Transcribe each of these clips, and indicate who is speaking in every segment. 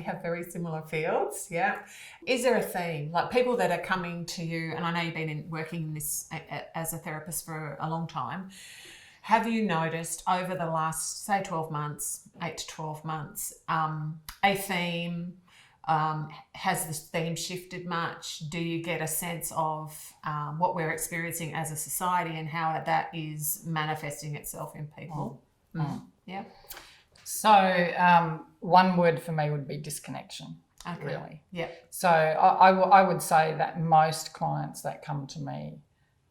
Speaker 1: we have very similar fields, yeah. Is there a theme, like people that are coming to you, and I know you've been working in this as a therapist for a long time, have you noticed over the last, say, 12 months, 8 to 12 months, a theme? Has this theme shifted much? Do you get a sense of what we're experiencing as a society and how that is manifesting itself in people? Yeah.
Speaker 2: So one word for me would be disconnection.
Speaker 1: Okay.
Speaker 2: Really.
Speaker 1: Yeah.
Speaker 2: So I would say that most clients that come to me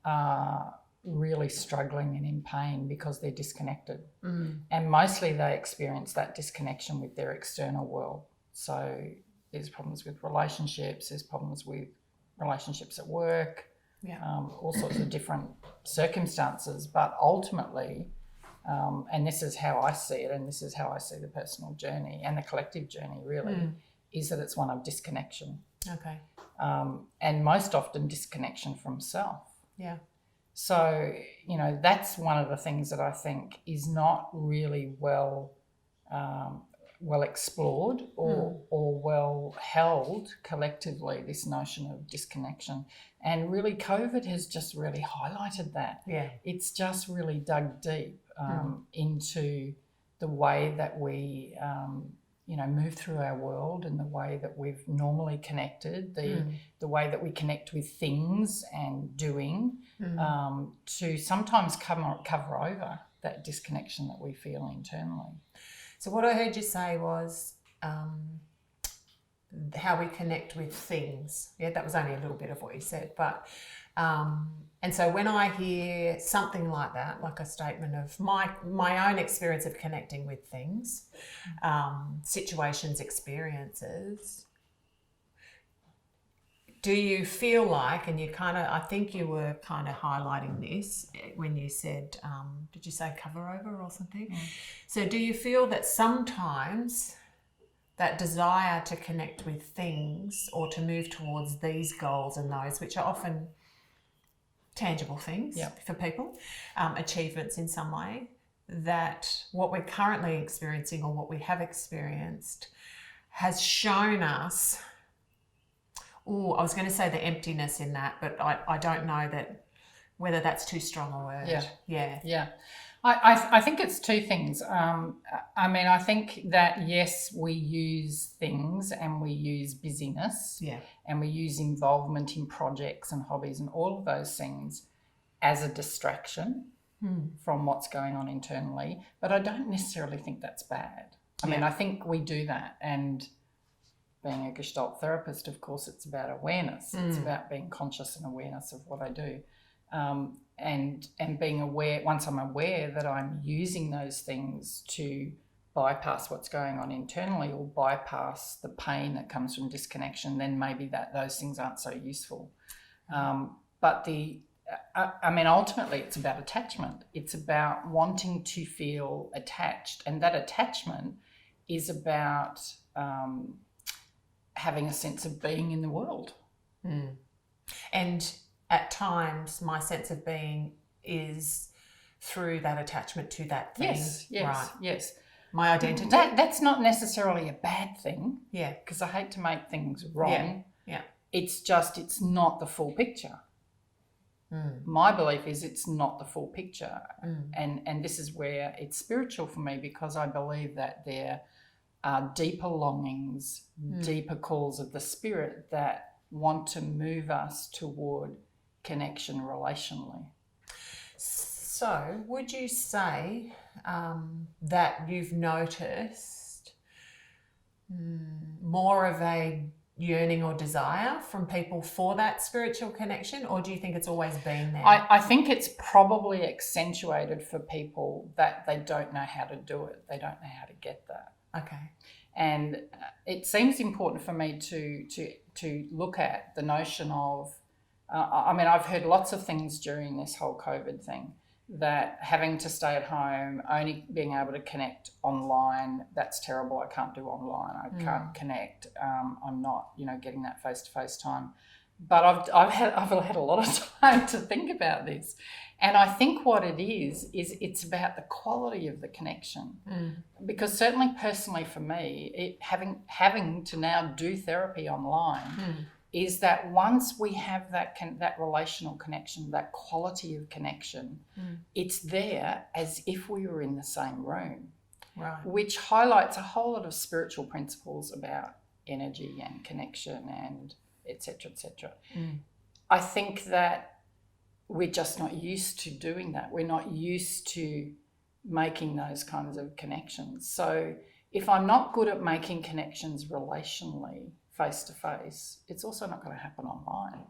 Speaker 2: are really struggling and in pain because they're disconnected. And mostly they experience that disconnection with their external world. So there's problems with relationships, there's problems with relationships at work, all sorts of different circumstances. But ultimately, and this is how I see it, and this is how I see the personal journey and the collective journey really, is that it's one of disconnection.
Speaker 1: Okay.
Speaker 2: And most often disconnection from self.
Speaker 1: Yeah.
Speaker 2: So, that's one of the things that I think is not really well explored or well held collectively, this notion of disconnection. And really COVID has just really highlighted that.
Speaker 1: Yeah.
Speaker 2: It's just really dug deep into the way that we move through our world and the way that we've normally connected, the way that we connect with things and doing, to sometimes cover over that disconnection that we feel internally.
Speaker 1: So what I heard you say was how we connect with things. Yeah, that was only a little bit of what you said. But and so when I hear something like that, like a statement of my own experience of connecting with things, situations, experiences, do you feel like, and you I think you were kind of highlighting this when you said, did you say cover over or something? So do you feel that sometimes that desire to connect with things or to move towards these goals and those, which are often tangible things for people, achievements in some way, that what we're currently experiencing or what we have experienced has shown us, I was going to say the emptiness in that, but I don't know whether that's too strong a word.
Speaker 2: Yeah. I think it's two things. I think that, yes, we use things and we use busyness and we use involvement in projects and hobbies and all of those things as a distraction from what's going on internally. But I don't necessarily think that's bad. I think we do that, and being a Gestalt therapist, of course, it's about awareness. It's about being conscious and awareness of what I do. And being aware, once I'm aware that I'm using those things to bypass what's going on internally or bypass the pain that comes from disconnection, then maybe those things aren't so useful. But ultimately it's about attachment. It's about wanting to feel attached, and that attachment is about having a sense of being in the world.
Speaker 1: And at times my sense of being is through that attachment to that thing.
Speaker 2: Yes.
Speaker 1: My identity.
Speaker 2: That's not necessarily a bad thing.
Speaker 1: Yeah.
Speaker 2: Because I hate to make things wrong.
Speaker 1: Yeah.
Speaker 2: It's just, it's not the full picture. My belief is it's not the full picture. And this is where it's spiritual for me, because I believe that there are deeper longings, deeper calls of the spirit that want to move us toward connection relationally.
Speaker 1: So would you say that you've noticed more of a yearning or desire from people for that spiritual connection, or do you think it's always been there?
Speaker 2: I think it's probably accentuated for people that they don't know how to do it. They don't know how to get that.
Speaker 1: Okay.
Speaker 2: And it seems important for me to look at the notion of, I've heard lots of things during this whole COVID thing, that having to stay at home, only being able to connect online, that's terrible. I can't do online. I can't connect. I'm not, getting that face-to-face time. but I've had a lot of time to think about this, and I think what it is it's about the quality of the connection. Because certainly personally for me, having to now do therapy online is that once we have that relational connection, that quality of connection, it's there as if we were in the same room,
Speaker 1: right?
Speaker 2: Which highlights a whole lot of spiritual principles about energy and connection and et cetera, et cetera. I think that we're just not used to doing that. We're not used to making those kinds of connections. So if I'm not good at making connections relationally, face to face, it's also not going to happen online.